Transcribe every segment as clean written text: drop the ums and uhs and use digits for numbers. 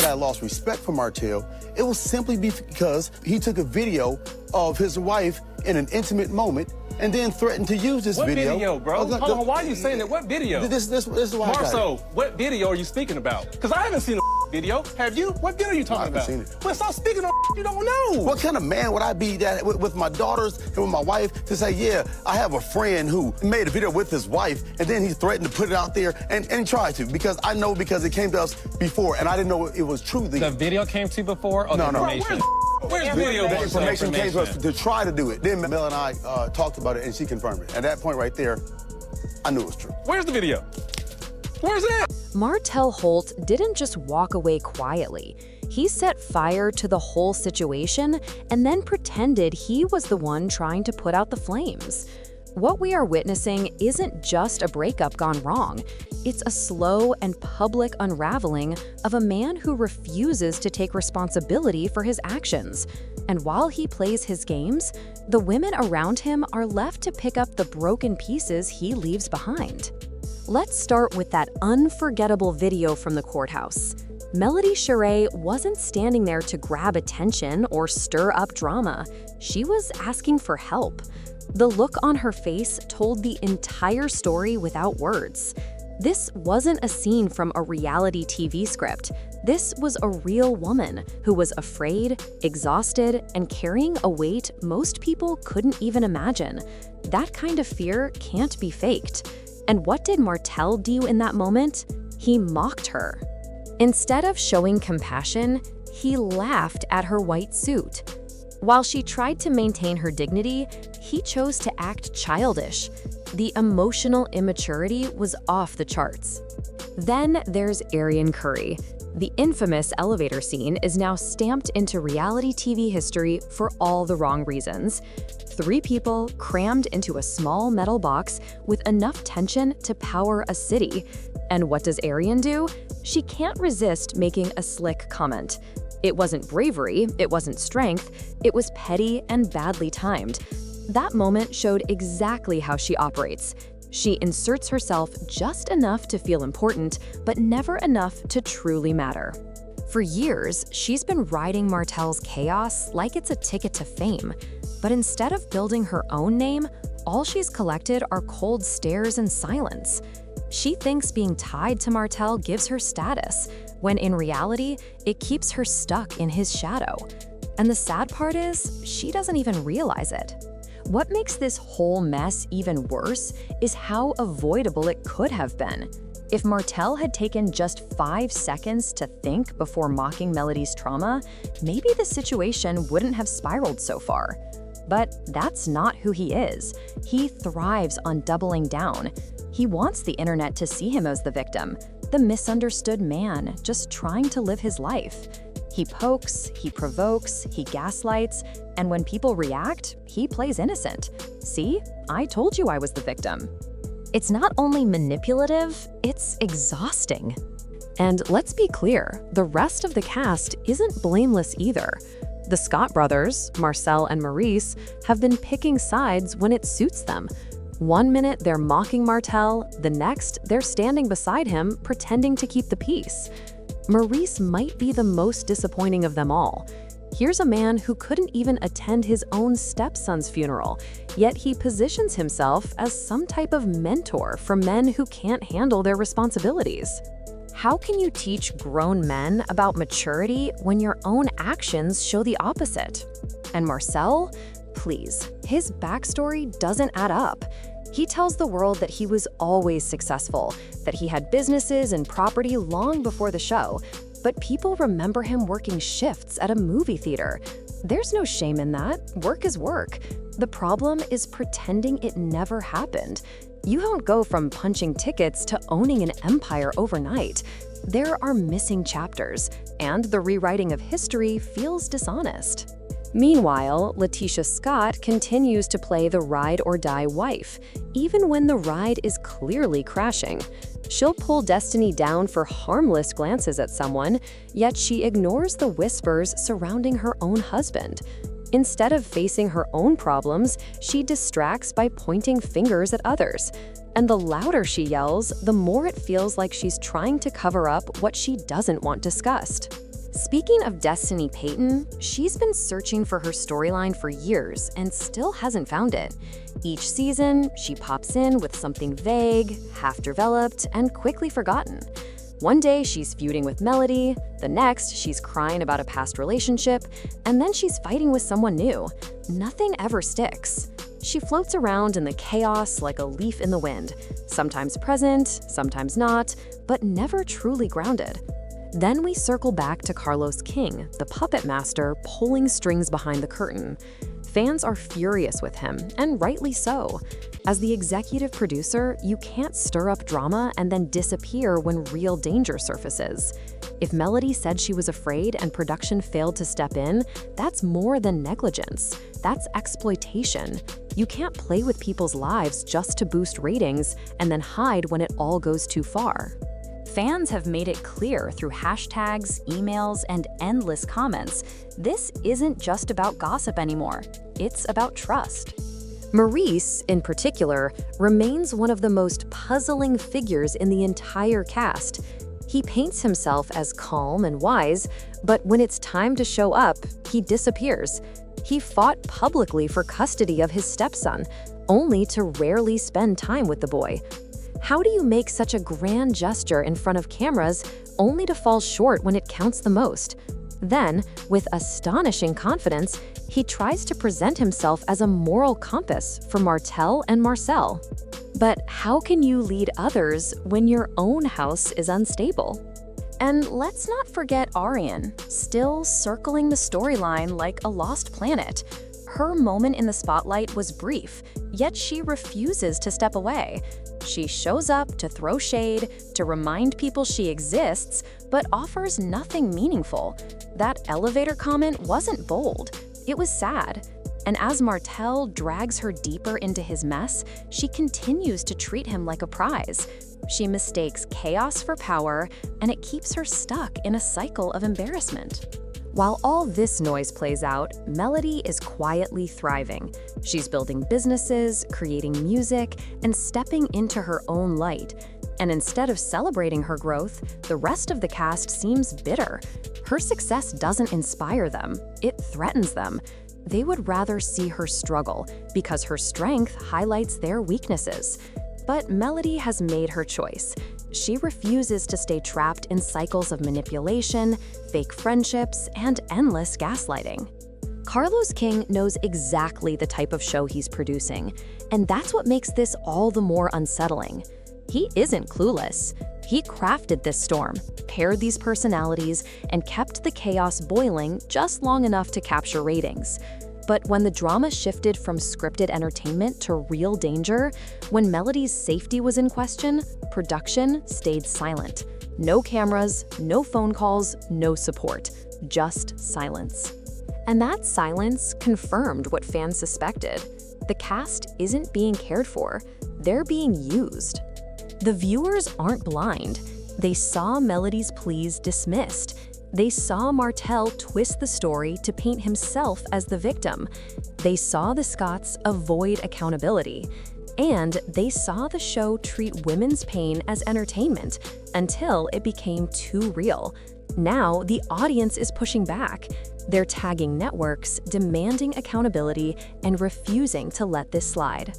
that I lost respect for Martell, it was simply because he took a video of his wife in an intimate moment and then threatened to use this video. What video, bro? Hold on, why are you saying that? What video? This is why Marcel, what video are you speaking about? Because I haven't seen a video. Have you? What video are you talking about? I haven't seen it. Well, stop speaking on you don't know. What kind of man would I be that with my daughters and with my wife to say, yeah, I have a friend who made a video with his wife and then he threatened to put it out there and tried to, because I know because it came to us before and I didn't know it was true. The video came to you before or the information? Where's the video? The information came to us to try to do it. Then Mel and I talked about it and she confirmed it. At that point right there, I knew it was true. Where's the video? Where's it? Martell Holt didn't just walk away quietly. He set fire to the whole situation and then pretended he was the one trying to put out the flames. What we are witnessing isn't just a breakup gone wrong. It's a slow and public unraveling of a man who refuses to take responsibility for his actions. And while he plays his games, the women around him are left to pick up the broken pieces he leaves behind. Let's start with that unforgettable video from the courthouse. Melody Shari wasn't standing there to grab attention or stir up drama. She was asking for help. The look on her face told the entire story without words. This wasn't a scene from a reality TV script. This was a real woman who was afraid, exhausted, and carrying a weight most people couldn't even imagine. That kind of fear can't be faked. And what did Martell do in that moment? He mocked her. Instead of showing compassion, he laughed at her white suit. While she tried to maintain her dignity, he chose to act childish. The emotional immaturity was off the charts. Then there's Arian Curry. The infamous elevator scene is now stamped into reality TV history for all the wrong reasons. 3 people crammed into a small metal box with enough tension to power a city. And what does Arian do? She can't resist making a slick comment. It wasn't bravery, it wasn't strength, it was petty and badly timed. That moment showed exactly how she operates. She inserts herself just enough to feel important, but never enough to truly matter. For years, she's been riding Martell's chaos like it's a ticket to fame. But instead of building her own name, all she's collected are cold stares and silence. She thinks being tied to Martell gives her status, when in reality, it keeps her stuck in his shadow. And the sad part is, she doesn't even realize it. What makes this whole mess even worse is how avoidable it could have been. If Martell had taken just 5 seconds to think before mocking Melody's trauma, maybe the situation wouldn't have spiraled so far. But that's not who he is. He thrives on doubling down. He wants the internet to see him as the victim, the misunderstood man just trying to live his life. He pokes, he provokes, he gaslights, and when people react, he plays innocent. See, I told you I was the victim. It's not only manipulative, it's exhausting. And let's be clear, the rest of the cast isn't blameless either. The Scott brothers, Marcel and Maurice, have been picking sides when it suits them. One minute they're mocking Martell, the next they're standing beside him pretending to keep the peace. Maurice might be the most disappointing of them all. Here's a man who couldn't even attend his own stepson's funeral, yet he positions himself as some type of mentor for men who can't handle their responsibilities. How can you teach grown men about maturity when your own actions show the opposite? And Marcel? Please, his backstory doesn't add up. He tells the world that he was always successful, that he had businesses and property long before the show, but people remember him working shifts at a movie theater. There's no shame in that. Work is work. The problem is pretending it never happened. You don't go from punching tickets to owning an empire overnight. There are missing chapters, and the rewriting of history feels dishonest. Meanwhile, Letitia Scott continues to play the ride-or-die wife, even when the ride is clearly crashing. She'll pull Destiny down for harmless glances at someone, yet she ignores the whispers surrounding her own husband. Instead of facing her own problems, she distracts by pointing fingers at others. And the louder she yells, the more it feels like she's trying to cover up what she doesn't want discussed. Speaking of Destiny Payton, she's been searching for her storyline for years and still hasn't found it. Each season, she pops in with something vague, half-developed, and quickly forgotten. One day, she's feuding with Melody, the next, she's crying about a past relationship, and then she's fighting with someone new. Nothing ever sticks. She floats around in the chaos like a leaf in the wind, sometimes present, sometimes not, but never truly grounded. Then we circle back to Carlos King, the puppet master pulling strings behind the curtain. Fans are furious with him, and rightly so. As the executive producer, you can't stir up drama and then disappear when real danger surfaces. If Melody said she was afraid and production failed to step in, that's more than negligence. That's exploitation. You can't play with people's lives just to boost ratings and then hide when it all goes too far. Fans have made it clear through hashtags, emails, and endless comments, this isn't just about gossip anymore. It's about trust. Maurice, in particular, remains one of the most puzzling figures in the entire cast. He paints himself as calm and wise, but when it's time to show up, he disappears. He fought publicly for custody of his stepson, only to rarely spend time with the boy. How do you make such a grand gesture in front of cameras only to fall short when it counts the most? Then, with astonishing confidence, he tries to present himself as a moral compass for Martell and Marcel. But how can you lead others when your own house is unstable? And let's not forget Arian, still circling the storyline like a lost planet. Her moment in the spotlight was brief, yet she refuses to step away. She shows up to throw shade, to remind people she exists, but offers nothing meaningful. That elevator comment wasn't bold, it was sad. And as Martell drags her deeper into his mess, she continues to treat him like a prize. She mistakes chaos for power, and it keeps her stuck in a cycle of embarrassment. While all this noise plays out, Melody is quietly thriving. She's building businesses, creating music, and stepping into her own light. And instead of celebrating her growth, the rest of the cast seems bitter. Her success doesn't inspire them, it threatens them. They would rather see her struggle because her strength highlights their weaknesses. But Melody has made her choice. She refuses to stay trapped in cycles of manipulation, fake friendships, and endless gaslighting. Carlos King knows exactly the type of show he's producing, and that's what makes this all the more unsettling. He isn't clueless. He crafted this storm, paired these personalities, and kept the chaos boiling just long enough to capture ratings. But when the drama shifted from scripted entertainment to real danger, when Melody's safety was in question, production stayed silent. No cameras, no phone calls, no support, just silence. And that silence confirmed what fans suspected. The cast isn't being cared for, they're being used. The viewers aren't blind. They saw Melody's pleas dismissed. They saw Martell twist the story to paint himself as the victim. They saw the Scotts avoid accountability. And they saw the show treat women's pain as entertainment until it became too real. Now, the audience is pushing back. They're tagging networks, demanding accountability, and refusing to let this slide.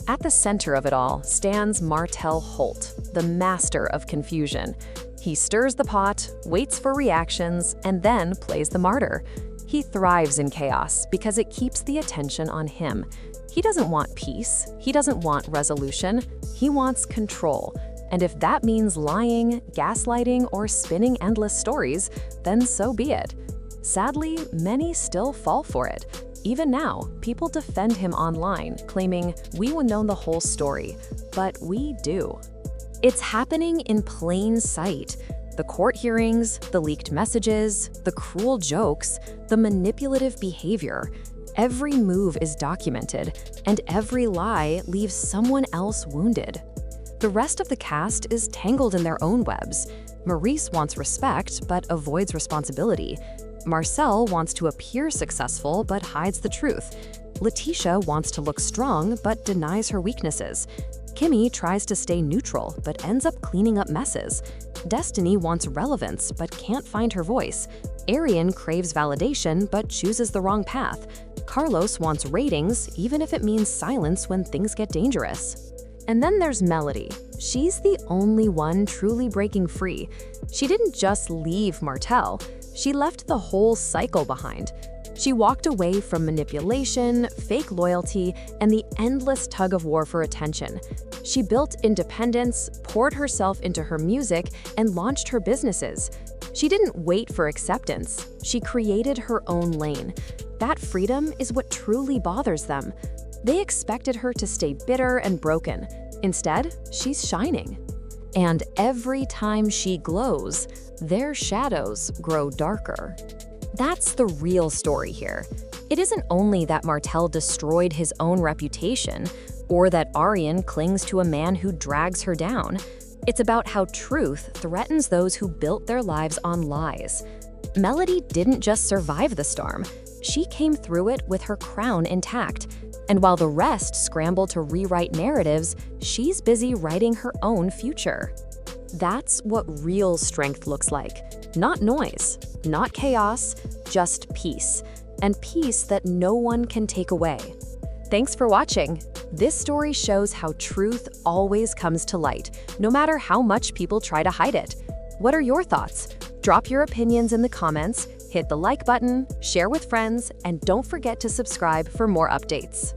At the center of it all stands Martell Holt, the master of confusion. He stirs the pot, waits for reactions, and then plays the martyr. He thrives in chaos because it keeps the attention on him. He doesn't want peace. He doesn't want resolution. He wants control. And if that means lying, gaslighting, or spinning endless stories, then so be it. Sadly, many still fall for it. Even now, people defend him online, claiming, "We would know the whole story," but we do. It's happening in plain sight. The court hearings, the leaked messages, the cruel jokes, the manipulative behavior. Every move is documented, and every lie leaves someone else wounded. The rest of the cast is tangled in their own webs. Maurice wants respect, but avoids responsibility. Marcel wants to appear successful, but hides the truth. Letitia wants to look strong, but denies her weaknesses. Kimmy tries to stay neutral, but ends up cleaning up messes. Destiny wants relevance but can't find her voice. Arian craves validation but chooses the wrong path. Carlos wants ratings even if it means silence when things get dangerous. And then there's Melody. She's the only one truly breaking free. She didn't just leave Martell, she left the whole cycle behind. She walked away from manipulation, fake loyalty, and the endless tug-of-war for attention. She built independence, poured herself into her music, and launched her businesses. She didn't wait for acceptance. She created her own lane. That freedom is what truly bothers them. They expected her to stay bitter and broken. Instead, she's shining. And every time she glows, their shadows grow darker. That's the real story here. It isn't only that Martell destroyed his own reputation, or that Arian clings to a man who drags her down. It's about how truth threatens those who built their lives on lies. Melody didn't just survive the storm, she came through it with her crown intact. And while the rest scramble to rewrite narratives, she's busy writing her own future. That's what real strength looks like. Not noise, not chaos, just peace. And peace that no one can take away. Thanks for watching. This story shows how truth always comes to light, no matter how much people try to hide it. What are your thoughts? Drop your opinions in the comments, hit the like button, share with friends, and don't forget to subscribe for more updates.